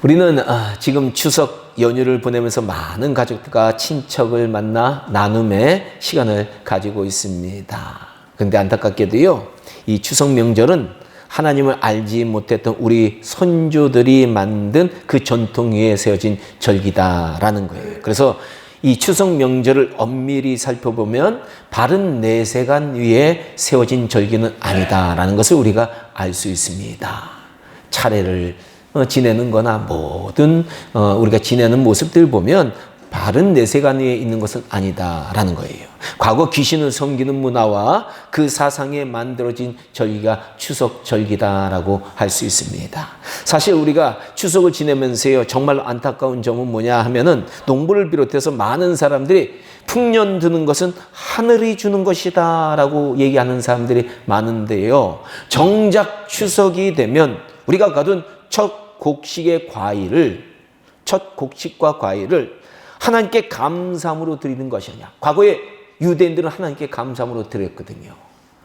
우리는 지금 추석 연휴를 보내면서 많은 가족들과 친척을 만나 나눔의 시간을 가지고 있습니다. 그런데 안타깝게도요, 이 추석 명절은 하나님을 알지 못했던 우리 선조들이 만든 그 전통 위에 세워진 절기다라는 거예요. 그래서 이 추석 명절을 엄밀히 살펴보면 바른 내세관 위에 세워진 절기는 아니다라는 것을 우리가 알 수 있습니다. 차례를 지내는 거나 모든 우리가 지내는 모습들 보면 바른 내세관 위에 있는 것은 아니다라는 거예요. 과거 귀신을 섬기는 문화와 그 사상에 만들어진 절기가 추석 절기다라고 할 수 있습니다. 사실 우리가 추석을 지내면서요, 정말로 안타까운 점은 뭐냐 하면은 농부를 비롯해서 많은 사람들이 풍년 드는 것은 하늘이 주는 것이다라고 얘기하는 사람들이 많은데요, 정작 추석이 되면 우리가 거둔 첫 곡식과 과일을 하나님께 감사함으로 드리는 것이냐. 과거에 유대인들은 하나님께 감사함으로 드렸거든요.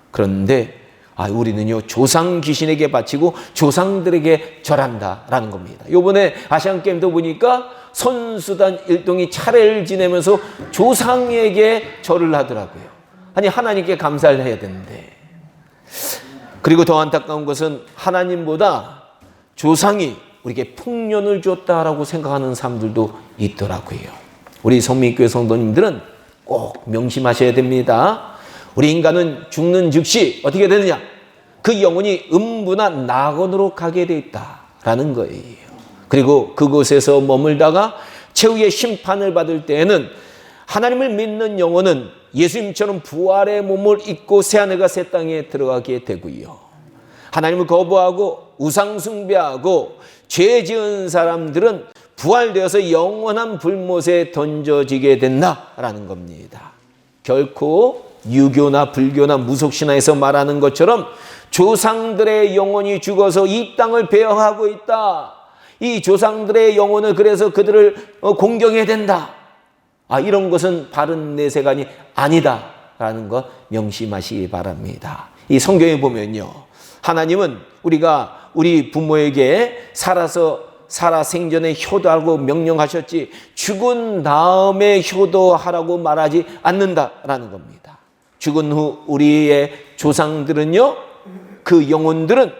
그런데 우리는요, 조상 귀신에게 바치고 조상들에게 절한다라는 겁니다. 이번에 아시안게임도 보니까 선수단 일동이 차례를 지내면서 조상에게 절을 하더라고요. 아니, 하나님께 감사를 해야 되는데. 그리고 더 안타까운 것은 하나님보다 조상이 우리에게 풍년을 줬다라고 생각하는 사람들도 있더라고요. 우리 성민교회 성도님들은 꼭 명심하셔야 됩니다. 우리 인간은 죽는 즉시 어떻게 되느냐? 그 영혼이 음부나 낙원으로 가게 돼 있다라는 거예요. 그리고 그곳에서 머물다가 최후의 심판을 받을 때에는 하나님을 믿는 영혼은 예수님처럼 부활의 몸을 입고 새하늘과 새 땅에 들어가게 되고요. 하나님을 거부하고 우상 숭배하고 죄 지은 사람들은 부활되어서 영원한 불못에 던져지게 된다라는 겁니다. 결코 유교나 불교나 무속신화에서 말하는 것처럼 조상들의 영혼이 죽어서 이 땅을 배회하고 있다. 이 조상들의 영혼을 그래서 그들을 공경해야 된다. 이런 것은 바른 내세관이 아니다라는 것 명심하시기 바랍니다. 이 성경에 보면요, 하나님은 우리가 우리 부모에게 살아 생전에 효도하고 명령하셨지 죽은 다음에 효도하라고 말하지 않는다라는 겁니다. 죽은 후 우리의 조상들은요, 그 영혼들은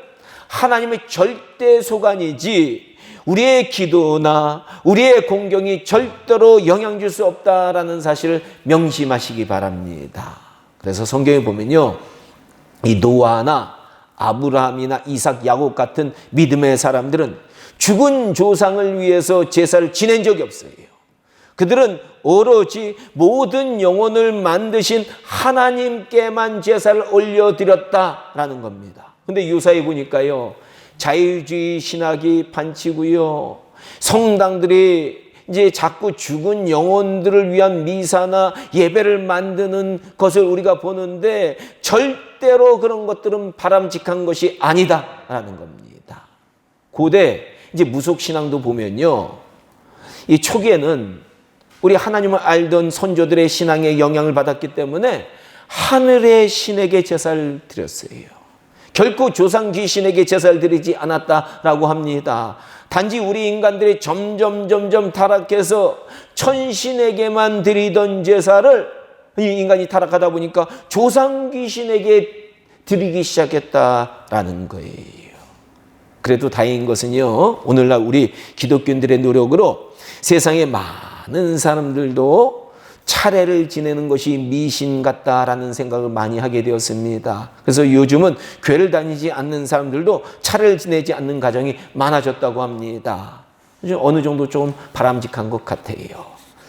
하나님의 절대 소관이지 우리의 기도나 우리의 공경이 절대로 영향 줄 수 없다라는 사실을 명심하시기 바랍니다. 그래서 성경에 보면요, 이 노아나 아브라함이나 이삭, 야곱 같은 믿음의 사람들은 죽은 조상을 위해서 제사를 지낸 적이 없어요. 그들은 오로지 모든 영혼을 만드신 하나님께만 제사를 올려드렸다라는 겁니다. 근데 유사히 보니까요, 자유주의 신학이 판치고요, 성당들이 이제 자꾸 죽은 영혼들을 위한 미사나 예배를 만드는 것을 우리가 보는데 절대로 그런 것들은 바람직한 것이 아니다라는 겁니다. 고대 이제 무속신앙도 보면요, 이 초기에는 우리 하나님을 알던 선조들의 신앙에 영향을 받았기 때문에 하늘의 신에게 제사를 드렸어요. 결코 조상 귀신에게 제사를 드리지 않았다라고 합니다. 단지 우리 인간들이 점점 타락해서 천신에게만 드리던 제사를 이 인간이 타락하다 보니까 조상 귀신에게 드리기 시작했다라는 거예요. 그래도 다행인 것은요, 오늘날 우리 기독교인들의 노력으로 세상에 많은 사람들도 차례를 지내는 것이 미신 같다라는 생각을 많이 하게 되었습니다. 그래서 요즘은 교회를 다니지 않는 사람들도 차례를 지내지 않는 가정이 많아졌다고 합니다. 어느 정도 좀 바람직한 것 같아요.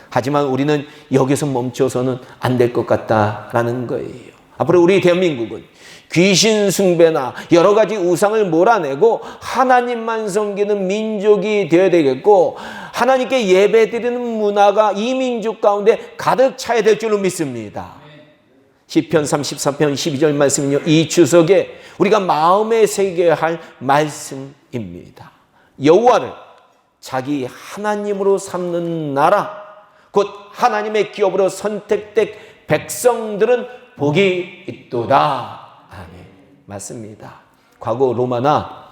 하지만 우리는 여기서 멈춰서는 안 될 것 같다라는 거예요. 앞으로 우리 대한민국은 귀신 숭배나 여러 가지 우상을 몰아내고 하나님만 섬기는 민족이 되어야 되겠고, 하나님께 예배드리는 문화가 이 민족 가운데 가득 차야 될 줄로 믿습니다. 시편 34편 12절 말씀은요, 이 추석에 우리가 마음에 새겨야 할 말씀입니다. 여호와를 자기 하나님으로 삼는 나라, 곧 하나님의 기업으로 선택된 백성들은 복이 있도다. 아멘. 맞습니다. 과거 로마나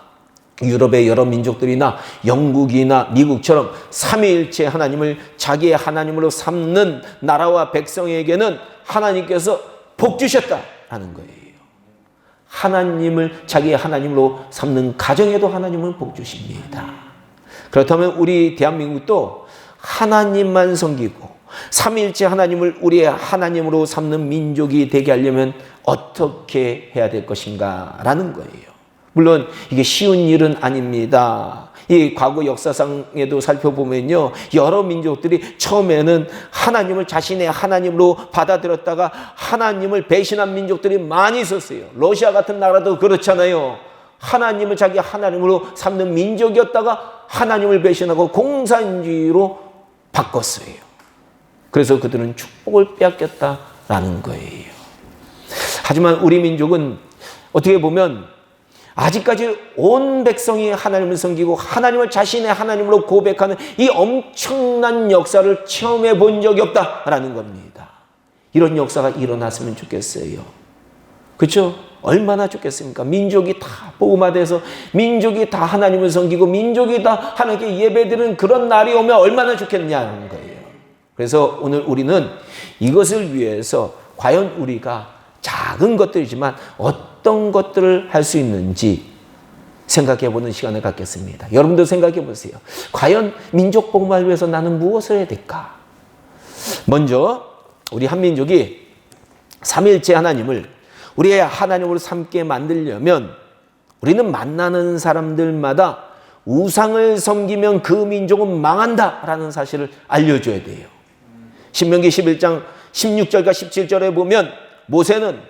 유럽의 여러 민족들이나 영국이나 미국처럼 삼위일체 하나님을 자기의 하나님으로 삼는 나라와 백성에게는 하나님께서 복 주셨다라는 거예요. 하나님을 자기의 하나님으로 삼는 가정에도 하나님은 복 주십니다. 그렇다면 우리 대한민국도 하나님만 섬기고 삼위일체 하나님을 우리의 하나님으로 삼는 민족이 되게 하려면 어떻게 해야 될 것인가 라는 거예요. 물론 이게 쉬운 일은 아닙니다. 이 과거 역사상에도 살펴보면요, 여러 민족들이 처음에는 하나님을 자신의 하나님으로 받아들였다가 하나님을 배신한 민족들이 많이 있었어요. 러시아 같은 나라도 그렇잖아요. 하나님을 자기 하나님으로 삼는 민족이었다가 하나님을 배신하고 공산주의로 바꿨어요. 그래서 그들은 축복을 빼앗겼다라는 거예요. 하지만 우리 민족은 어떻게 보면 아직까지 온 백성이 하나님을 섬기고 하나님을 자신의 하나님으로 고백하는 이 엄청난 역사를 체험해 본 적이 없다라는 겁니다. 이런 역사가 일어났으면 좋겠어요. 그렇죠? 얼마나 좋겠습니까? 민족이 다 복음화돼서 민족이 다 하나님을 섬기고 민족이 다 하나님께 예배드리는 그런 날이 오면 얼마나 좋겠냐는 거예요. 그래서 오늘 우리는 이것을 위해서 과연 우리가 작은 것들이지만 어떤 것들을 할 수 있는지 생각해보는 시간을 갖겠습니다. 여러분도 생각해보세요. 과연 민족 복음화를 위해서 나는 무엇을 해야 될까? 먼저 우리 한민족이 삼위일체 하나님을 우리의 하나님으로 삼게 만들려면 우리는 만나는 사람들마다 우상을 섬기면 그 민족은 망한다라는 사실을 알려줘야 돼요. 신명기 11장 16절과 17절에 보면 모세는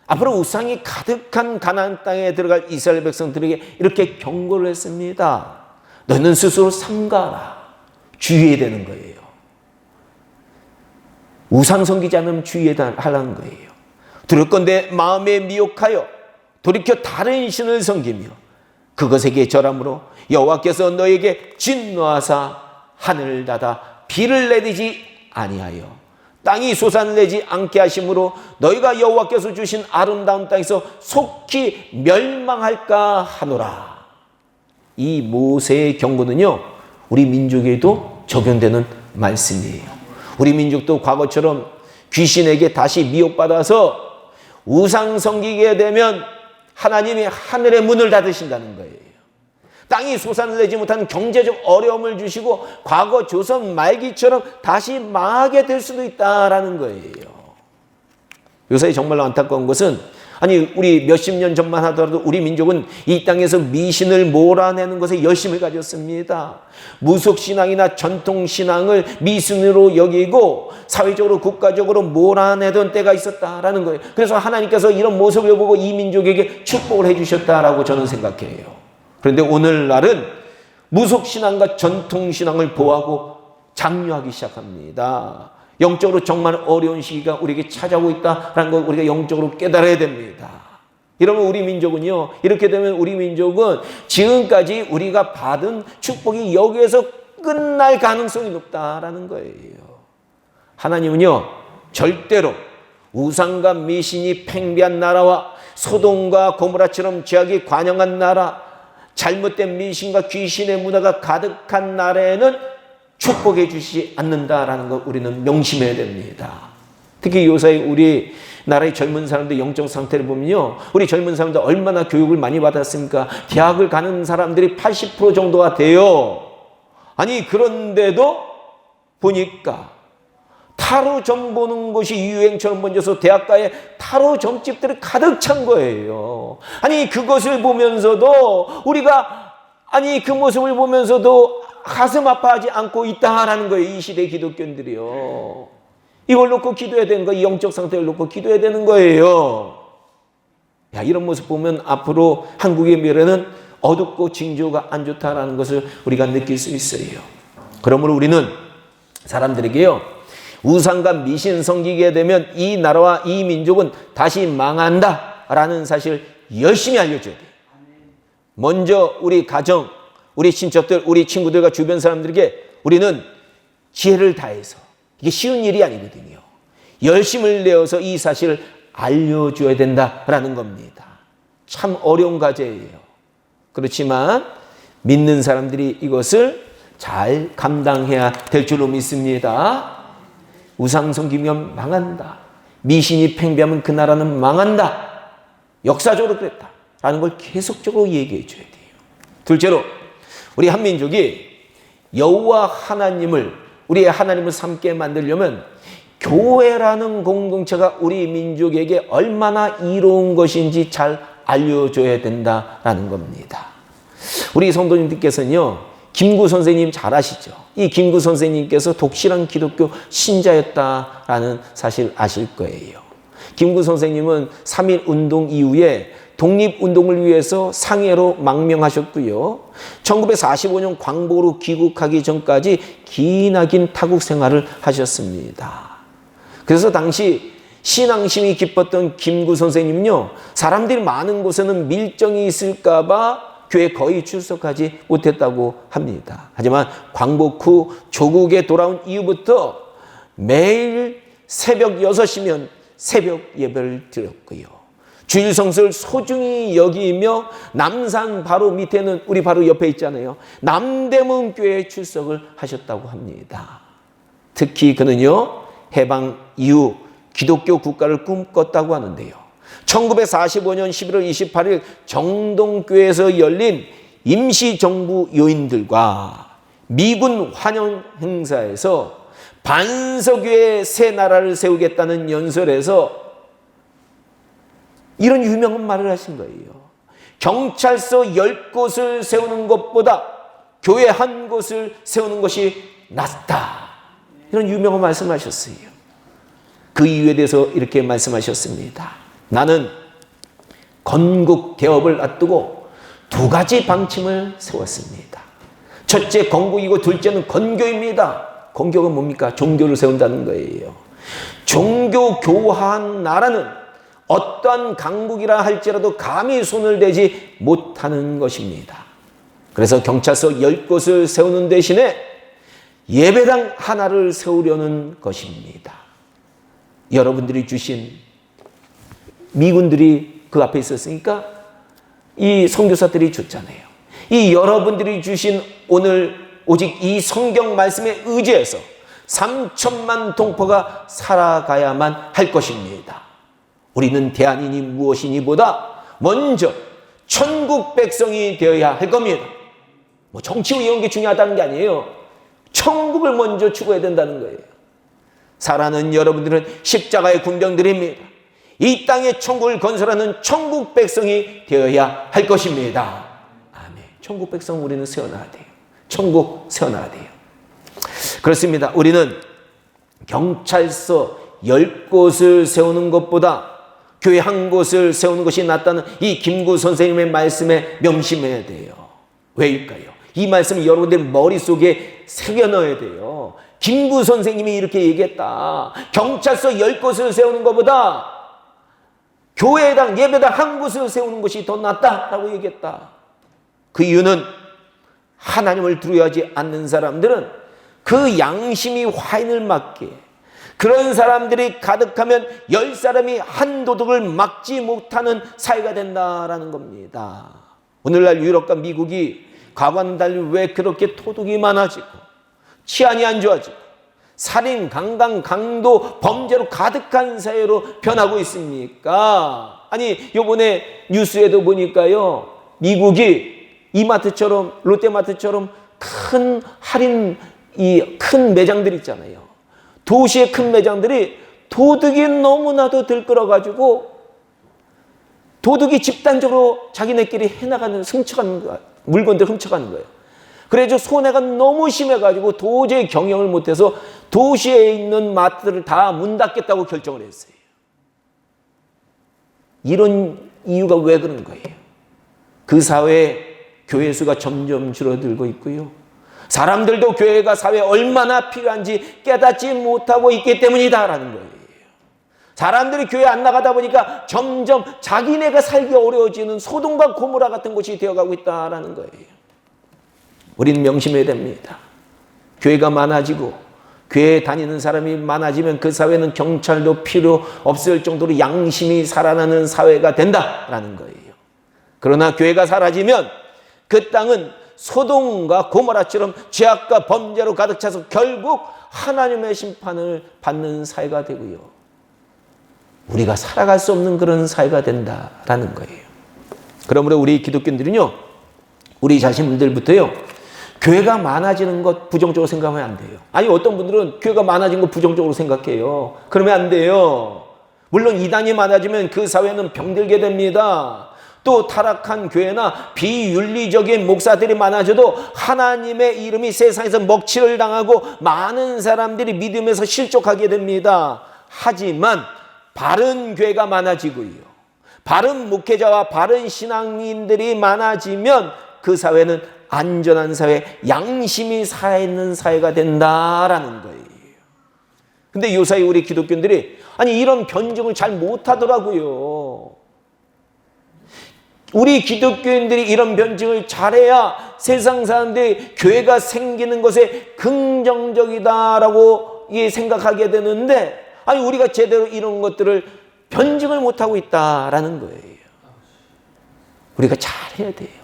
앞으로 우상이 가득한 가나안 땅에 들어갈 이스라엘 백성들에게 이렇게 경고를 했습니다. 너희는 스스로 삼가라. 주의해야 되는 거예요. 우상 섬기지 않으면 주의해야 하라는 거예요. 두렵건대 마음에 미혹하여 돌이켜 다른 신을 섬기며 그것에게 절함으로 여호와께서 너에게 진노하사 하늘을 닫아 비를 내리지 아니하여 땅이 솟아내지 않게 하심으로 너희가 여호와께서 주신 아름다운 땅에서 속히 멸망할까 하노라. 이 모세의 경고는요, 우리 민족에도 적용되는 말씀이에요. 우리 민족도 과거처럼 귀신에게 다시 미혹받아서 우상 섬기게 되면 하나님이 하늘의 문을 닫으신다는 거예요. 땅이 솟아내지 못한 경제적 어려움을 주시고 과거 조선 말기처럼 다시 망하게 될 수도 있다라는 거예요. 요새 정말로 안타까운 것은 아니 우리 몇십 년 전만 하더라도 우리 민족은 이 땅에서 미신을 몰아내는 것에 열심을 가졌습니다. 무속신앙이나 전통신앙을 미신으로 여기고 사회적으로 국가적으로 몰아내던 때가 있었다라는 거예요. 그래서 하나님께서 이런 모습을 보고 이 민족에게 축복을 해주셨다라고 저는 생각해요. 그런데 오늘날은 무속신앙과 전통신앙을 보호하고 장려하기 시작합니다. 영적으로 정말 어려운 시기가 우리에게 찾아오고 있다는 걸 우리가 영적으로 깨달아야 됩니다. 이러면 우리 민족은요, 이렇게 되면 우리 민족은 지금까지 우리가 받은 축복이 여기에서 끝날 가능성이 높다라는 거예요. 하나님은요, 절대로 우상과 미신이 팽배한 나라와 소돔과 고모라처럼 죄악이 관영한 나라, 잘못된 미신과 귀신의 문화가 가득한 나라에는 축복해 주시지 않는다라는 걸 우리는 명심해야 됩니다. 특히 요새 우리 나라의 젊은 사람들 영적 상태를 보면요, 우리 젊은 사람들 얼마나 교육을 많이 받았습니까? 대학을 가는 사람들이 80% 정도가 돼요. 아니 그런데도 보니까 타로 점 보는 것이 유행처럼 번져서 대학가에 타로 점집들이 가득 찬 거예요. 아니 그것을 보면서도 우리가 아니 그 모습을 보면서도 가슴 아파하지 않고 있다라는 거예요. 이 시대 기독교인들이요. 이걸 놓고 기도해야 되는 거예요. 영적 상태를 놓고 기도해야 되는 거예요. 야, 이런 모습 보면 앞으로 한국의 미래는 어둡고 징조가 안 좋다라는 것을 우리가 느낄 수 있어요. 그러므로 우리는 사람들에게요, 우상과 미신 섬기게 되면 이 나라와 이 민족은 다시 망한다라는 사실을 열심히 알려줘야 돼요. 먼저 우리 가정, 우리 친척들, 우리 친구들과 주변 사람들에게 우리는 지혜를 다해서, 이게 쉬운 일이 아니거든요, 열심을 내어서 이 사실을 알려줘야 된다라는 겁니다. 참 어려운 과제예요. 그렇지만 믿는 사람들이 이것을 잘 감당해야 될 줄로 믿습니다. 우상 섬기면 망한다. 미신이 팽배하면 그 나라는 망한다. 역사적으로 그랬다라는 걸 계속적으로 얘기해 줘야 돼요. 둘째로 우리 한민족이 여호와 하나님을, 우리의 하나님을 삼게 만들려면 교회라는 공동체가 우리 민족에게 얼마나 이로운 것인지 잘 알려줘야 된다라는 겁니다. 우리 성도님들께서는요, 김구 선생님 잘 아시죠? 이 김구 선생님께서 독실한 기독교 신자였다라는 사실 아실 거예요. 김구 선생님은 3.1 운동 이후에 독립운동을 위해서 상해로 망명하셨고요. 1945년 광복으로 귀국하기 전까지 기나긴 타국 생활을 하셨습니다. 그래서 당시 신앙심이 깊었던 김구 선생님은요, 사람들이 많은 곳에는 밀정이 있을까 봐 교회에 거의 출석하지 못했다고 합니다. 하지만 광복 후 조국에 돌아온 이후부터 매일 새벽 6시면 새벽 예배를 드렸고요. 주일 성수를 소중히 여기며 남산 바로 밑에는 우리 바로 옆에 있잖아요. 남대문 교회에 출석을 하셨다고 합니다. 특히 그는요, 해방 이후 기독교 국가를 꿈꿨다고 하는데요. 1945년 11월 28일 정동교회에서 열린 임시정부 요인들과 미군 환영 행사에서 반석위에 새 나라를 세우겠다는 연설에서 이런 유명한 말을 하신 거예요. 경찰서 10곳을 세우는 것보다 교회 한 곳을 세우는 것이 낫다. 이런 유명한 말씀하셨어요. 그 이유에 대해서 이렇게 말씀하셨습니다. 나는 건국 개업을 앞두고 2가지 방침을 세웠습니다. 첫째 건국이고 둘째는 건교입니다. 건교가 뭡니까? 종교를 세운다는 거예요. 종교 교화한 나라는 어떠한 강국이라 할지라도 감히 손을 대지 못하는 것입니다. 그래서 경찰서 10곳을 세우는 대신에 예배당 하나를 세우려는 것입니다. 여러분들이 주신, 미군들이 그 앞에 있었으니까 이 선교사들이 줬잖아요. 이 여러분들이 주신 오늘 오직 이 성경 말씀에 의지해서 3천만 동포가 살아가야만 할 것입니다. 우리는 대안이니 무엇이니보다 먼저 천국 백성이 되어야 할 겁니다. 뭐 정치 이런 게 중요하다는 게 아니에요. 천국을 먼저 추구해야 된다는 거예요. 사랑하는 여러분들은 십자가의 군병들입니다. 이 땅에 천국을 건설하는 천국 백성이 되어야 할 것입니다. 아멘. 천국 백성 우리는 세워놔야 돼요. 천국 세워놔야 돼요. 그렇습니다. 우리는 경찰서 10곳을 세우는 것보다 교회 한 곳을 세우는 것이 낫다는 이 김구 선생님의 말씀에 명심해야 돼요. 왜일까요? 이 말씀을 여러분들 머릿속에 새겨 넣어야 돼요. 김구 선생님이 이렇게 얘기했다. 경찰서 10곳을 세우는 것보다 교회당, 예배당 한 곳을 세우는 것이 더 낫다라고 얘기했다. 그 이유는 하나님을 두려워하지 않는 사람들은 그 양심이 화인을 맞게, 그런 사람들이 가득하면 10사람이 한 도둑을 막지 못하는 사회가 된다라는 겁니다. 오늘날 유럽과 미국이 과거와는 달리 왜 그렇게 도둑이 많아지고 치안이 안 좋아지고 살인, 강간, 강도, 범죄로 가득한 사회로 변하고 있습니까? 아니, 요번에 뉴스에도 보니까요, 미국이 이마트처럼, 롯데마트처럼 큰 할인, 이 큰 매장들 있잖아요. 도시의 큰 매장들이 도둑이 너무나도 들끓어가지고 도둑이 집단적으로 자기네끼리 해나가는, 훔쳐가는 거야. 물건들 훔쳐가는 거예요. 그래서 손해가 너무 심해가지고 도저히 경영을 못해서 도시에 있는 마트를 다 문 닫겠다고 결정을 했어요. 이런 이유가 왜 그런 거예요? 그 사회에 교회 수가 점점 줄어들고 있고요. 사람들도 교회가 사회에 얼마나 필요한지 깨닫지 못하고 있기 때문이다라는 거예요. 사람들이 교회 안 나가다 보니까 점점 자기네가 살기 어려워지는 소돔과 고모라 같은 곳이 되어가고 있다라는 거예요. 우리는 명심해야 됩니다. 교회가 많아지고 교회에 다니는 사람이 많아지면 그 사회는 경찰도 필요 없을 정도로 양심이 살아나는 사회가 된다라는 거예요. 그러나 교회가 사라지면 그 땅은 소돔과 고모라처럼 죄악과 범죄로 가득 차서 결국 하나님의 심판을 받는 사회가 되고요. 우리가 살아갈 수 없는 그런 사회가 된다라는 거예요. 그러므로 우리 기독교인들은요, 우리 자신들부터요, 교회가 많아지는 것 부정적으로 생각하면 안 돼요. 아니, 어떤 분들은 교회가 많아진 것 부정적으로 생각해요. 그러면 안 돼요. 물론 이단이 많아지면 그 사회는 병들게 됩니다. 또 타락한 교회나 비윤리적인 목사들이 많아져도 하나님의 이름이 세상에서 먹칠을 당하고 많은 사람들이 믿음에서 실족하게 됩니다. 하지만 바른 교회가 많아지고요, 바른 목회자와 바른 신앙인들이 많아지면 그 사회는 안전한 사회, 양심이 살아있는 사회가 된다라는 거예요. 근데 요사이 우리 기독교인들이 아니 이런 변증을 잘 못하더라고요. 우리 기독교인들이 이런 변증을 잘해야 세상 사람들이 교회가 생기는 것에 긍정적이다라고 생각하게 되는데, 아니 우리가 제대로 이런 것들을 변증을 못하고 있다라는 거예요. 우리가 잘해야 돼요.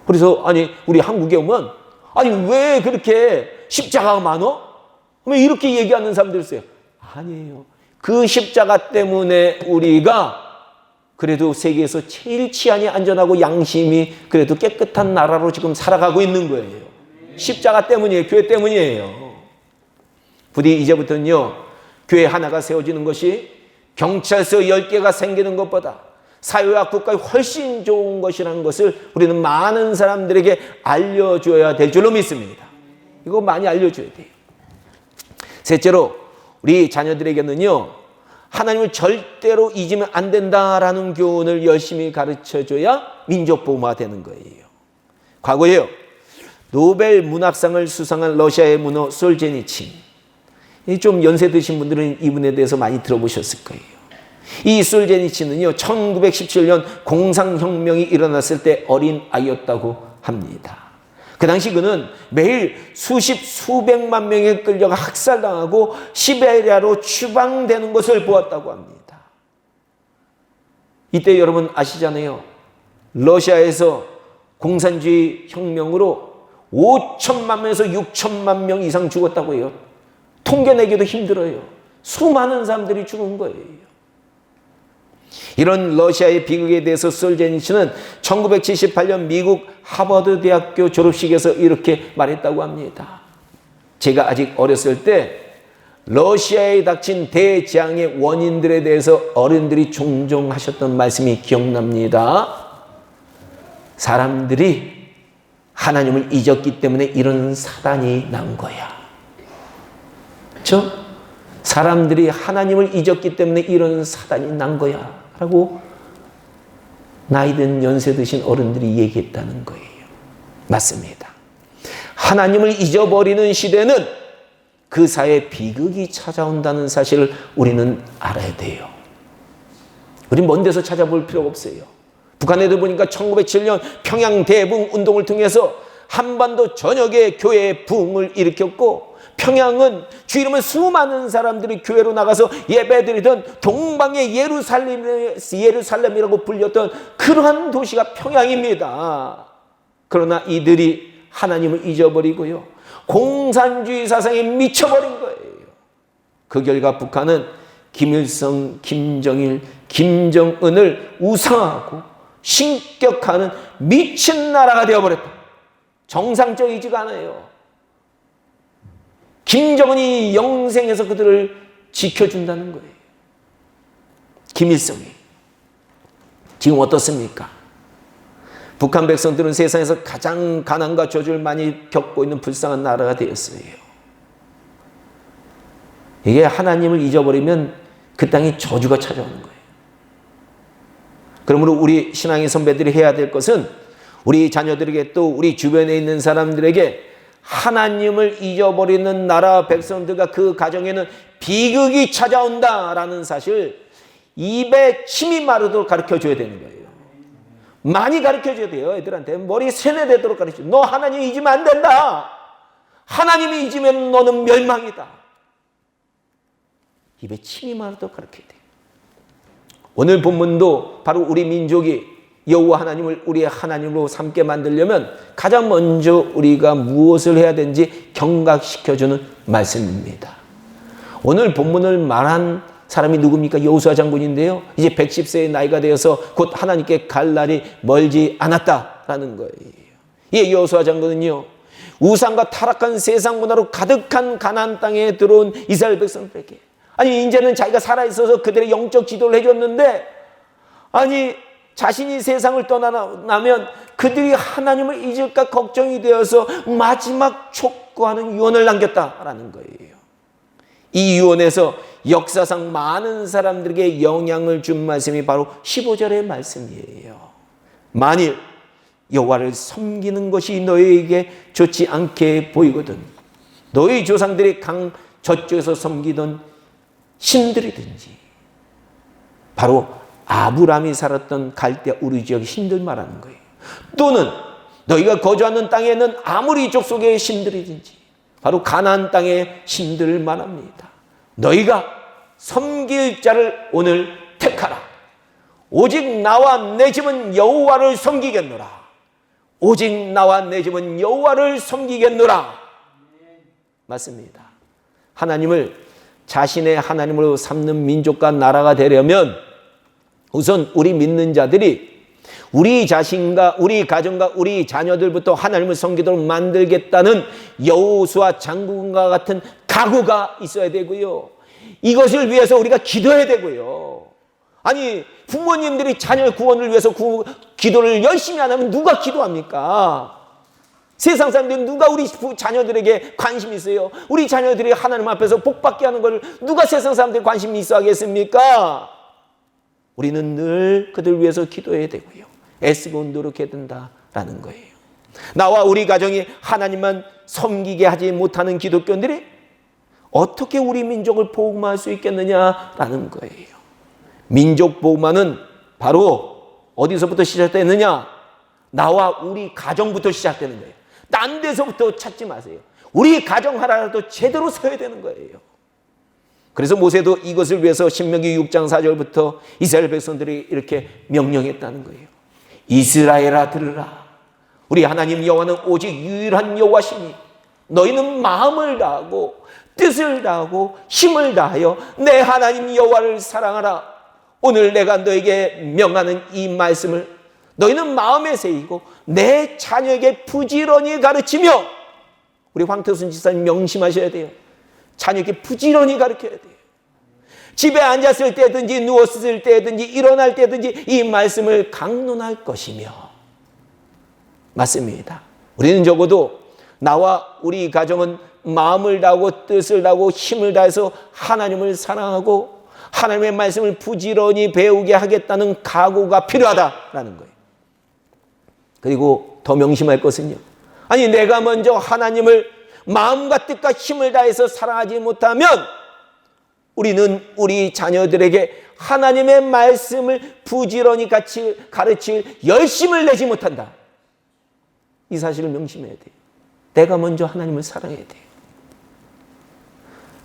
그래서 아니 우리 한국에 오면 아니 왜 그렇게 십자가가 많어? 왜 이렇게 얘기하는 사람들 있어요. 아니에요. 그 십자가 때문에 우리가 그래도 세계에서 제일 치안이 안전하고 양심이 그래도 깨끗한 나라로 지금 살아가고 있는 거예요. 십자가 때문이에요. 교회 때문이에요. 부디 이제부터는요, 교회 하나가 세워지는 것이 경찰서 10개가 생기는 것보다 사회와 국가에 훨씬 좋은 것이라는 것을 우리는 많은 사람들에게 알려줘야 될 줄로 믿습니다. 이거 많이 알려줘야 돼요. 셋째로 우리 자녀들에게는요, 하나님을 절대로 잊으면 안 된다라는 교훈을 열심히 가르쳐줘야 민족보호가 되는 거예요. 과거에요, 노벨 문학상을 수상한 러시아의 문호 솔제니친, 좀 연세 드신 분들은 이분에 대해서 많이 들어보셨을 거예요. 이 솔제니친은요, 1917년 공상혁명이 일어났을 때 어린 아이였다고 합니다. 그 당시 그는 매일 수백만 명에 끌려가 학살당하고 시베리아로 추방되는 것을 보았다고 합니다. 이때 여러분 아시잖아요. 러시아에서 공산주의 혁명으로 5천만 명에서 6천만 명 이상 죽었다고 해요. 통계내기도 힘들어요. 수많은 사람들이 죽은 거예요. 이런 러시아의 비극에 대해서 솔제니친은 1978년 미국 하버드 대학교 졸업식에서 이렇게 말했다고 합니다. 제가 아직 어렸을 때 러시아에 닥친 대재앙의 원인들에 대해서 어른들이 종종 하셨던 말씀이 기억납니다. 사람들이 하나님을 잊었기 때문에 이런 사단이 난 거야. 그렇죠? 사람들이 하나님을 잊었기 때문에 이런 사단이 난 거야 라고 나이 든 연세 드신 어른들이 얘기했다는 거예요. 맞습니다. 하나님을 잊어버리는 시대는 그 사회에 비극이 찾아온다는 사실을 우리는 알아야 돼요. 우린 먼 데서 찾아볼 필요가 없어요. 북한에도 보니까 1907년 평양 대붕 운동을 통해서 한반도 전역에 교회의 부흥을 일으켰고, 평양은 주일이면 수많은 사람들이 교회로 나가서 예배드리던 동방의 예루살렘이라고 불렸던 그러한 도시가 평양입니다. 그러나 이들이 하나님을 잊어버리고요, 공산주의 사상에 미쳐버린 거예요. 그 결과 북한은 김일성, 김정일, 김정은을 우상하고 신격하는 미친 나라가 되어버렸다. 정상적이지가 않아요. 김정은이 영생에서 그들을 지켜준다는 거예요. 김일성이. 지금 어떻습니까? 북한 백성들은 세상에서 가장 가난과 저주를 많이 겪고 있는 불쌍한 나라가 되었어요. 이게 하나님을 잊어버리면 그 땅에 저주가 찾아오는 거예요. 그러므로 우리 신앙의 선배들이 해야 될 것은 우리 자녀들에게 또 우리 주변에 있는 사람들에게 하나님을 잊어버리는 나라 백성들과 그 가정에는 비극이 찾아온다라는 사실 입에 침이 마르도록 가르쳐줘야 되는 거예요. 많이 가르쳐줘야 돼요. 애들한테 머리 세뇌되도록 가르쳐. 너 하나님 잊으면 안 된다. 하나님이 잊으면 너는 멸망이다. 입에 침이 마르도록 가르쳐야 돼요. 오늘 본문도 바로 우리 민족이 여호와 하나님을 우리의 하나님으로 삼게 만들려면 가장 먼저 우리가 무엇을 해야 되는지 경각시켜주는 말씀입니다. 오늘 본문을 말한 사람이 누굽니까? 여호수아 장군인데요. 이제 110세의 나이가 되어서 곧 하나님께 갈 날이 멀지 않았다라는 거예요. 이 여호수아 장군은요, 우상과 타락한 세상 문화로 가득한 가나안 땅에 들어온 이스라엘 백성들에게, 아니 이제는 자기가 살아있어서 그들의 영적 지도를 해줬는데, 아니 자신이 세상을 떠나면 그들이 하나님을 잊을까 걱정이 되어서 마지막 촉구하는 유언을 남겼다라는 거예요. 이 유언에서 역사상 많은 사람들에게 영향을 준 말씀이 바로 15절의 말씀이에요. 만일 여호와를 섬기는 것이 너희에게 좋지 않게 보이거든 너희 조상들이 강 저쪽에서 섬기던 신들이든지, 바로 아브라함이 살았던 갈대아 우르 지역의 신들 말하는 거예요. 또는 너희가 거주하는 땅에는 아무리 족속의 신들이든지, 바로 가나안 땅의 신들을 말합니다. 너희가 섬길 자를 오늘 택하라. 오직 나와 내 집은 여호와를 섬기겠노라. 오직 나와 내 집은 여호와를 섬기겠노라. 맞습니다. 하나님을 자신의 하나님으로 삼는 민족과 나라가 되려면 우선 우리 믿는 자들이 우리 자신과 우리 가정과 우리 자녀들부터 하나님을 섬기도록 만들겠다는 여호수아 장군과 같은 각오가 있어야 되고요. 이것을 위해서 우리가 기도해야 되고요. 아니 부모님들이 자녀 구원을 위해서 기도를 열심히 안 하면 누가 기도합니까? 세상 사람들은 누가 우리 자녀들에게 관심이 있어요? 우리 자녀들이 하나님 앞에서 복받게 하는 걸 누가 세상 사람들이 관심이 있어 하겠습니까? 우리는 늘 그들 위해서 기도해야 되고요. 애쓰고 노력해야 된다라는 거예요. 나와 우리 가정이 하나님만 섬기게 하지 못하는 기독교인들이 어떻게 우리 민족을 복음화할 수 있겠느냐라는 거예요. 민족 복음화는 바로 어디서부터 시작되느냐? 나와 우리 가정부터 시작되는 거예요. 딴 데서부터 찾지 마세요. 우리 가정 하나라도 제대로 세워야 되는 거예요. 그래서 모세도 이것을 위해서 신명기 6장 4절부터 이스라엘 백성들이 이렇게 명령했다는 거예요. 이스라엘아 들으라. 우리 하나님 여호와는 오직 유일한 여호와시니 너희는 마음을 다하고 뜻을 다하고 힘을 다하여 내 하나님 여호와를 사랑하라. 오늘 내가 너에게 명하는 이 말씀을 너희는 마음에 새기고 내 자녀에게 부지런히 가르치며, 우리 황태순 지사님 명심하셔야 돼요. 자녀에게 부지런히 가르쳐야 돼요. 집에 앉았을 때든지 누웠을 때든지 일어날 때든지 이 말씀을 강론할 것이며. 맞습니다. 우리는 적어도 나와 우리 가정은 마음을 다하고 뜻을 다하고 힘을 다해서 하나님을 사랑하고 하나님의 말씀을 부지런히 배우게 하겠다는 각오가 필요하다라는 거예요. 그리고 더 명심할 것은요, 아니 내가 먼저 하나님을 마음과 뜻과 힘을 다해서 사랑하지 못하면 우리는 우리 자녀들에게 하나님의 말씀을 부지런히 같이 가르칠 열심을 내지 못한다. 이 사실을 명심해야 돼요. 내가 먼저 하나님을 사랑해야 돼요.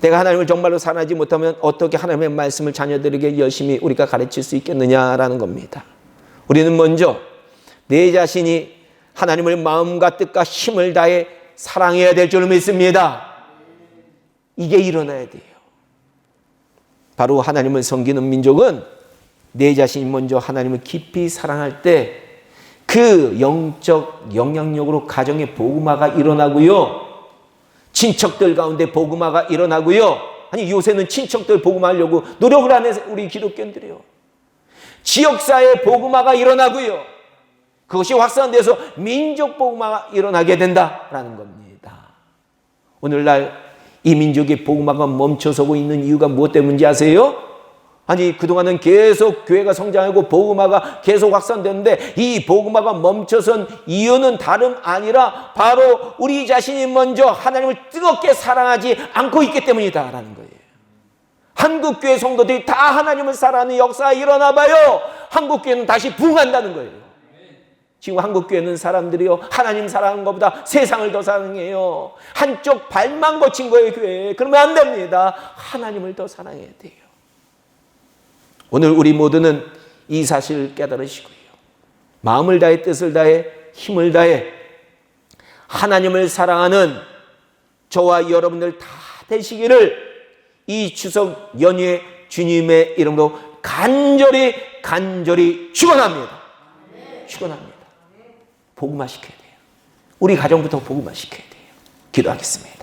내가 하나님을 정말로 사랑하지 못하면 어떻게 하나님의 말씀을 자녀들에게 열심히 우리가 가르칠 수 있겠느냐라는 겁니다. 우리는 먼저 내 자신이 하나님을 마음과 뜻과 힘을 다해 사랑해야 될 줄 믿습니다. 이게 일어나야 돼요. 바로 하나님을 섬기는 민족은 내 자신이 먼저 하나님을 깊이 사랑할 때 그 영적 영향력으로 가정의 복음화가 일어나고요. 친척들 가운데 복음화가 일어나고요. 아니 요새는 친척들 복음화하려고 노력을 안 해서 우리 기독교인들이요. 지역사회 복음화가 일어나고요. 그것이 확산돼서 민족 복음화가 일어나게 된다라는 겁니다. 오늘날 이 민족의 복음화가 멈춰서고 있는 이유가 무엇 때문인지 아세요? 아니 그동안은 계속 교회가 성장하고 복음화가 계속 확산되는데 이 복음화가 멈춰선 이유는 다름 아니라 바로 우리 자신이 먼저 하나님을 뜨겁게 사랑하지 않고 있기 때문이다라는 거예요. 한국교회 성도들이 다 하나님을 사랑하는 역사가 일어나 봐요. 한국교회는 다시 부흥한다는 거예요. 지금 한국교회는 사람들이요 하나님 사랑하는 것보다 세상을 더 사랑해요. 한쪽 발만 거친 거예요. 교회. 그러면 안 됩니다. 하나님을 더 사랑해야 돼요. 오늘 우리 모두는 이 사실을 깨달으시고요. 마음을 다해 뜻을 다해 힘을 다해 하나님을 사랑하는 저와 여러분들 다 되시기를 이 추석 연휴에 주님의 이름으로 간절히 축원합니다. 축원합니다. 복음화 시켜야 돼요. 우리 가정부터 복음화 시켜야 돼요. 기도하겠습니다.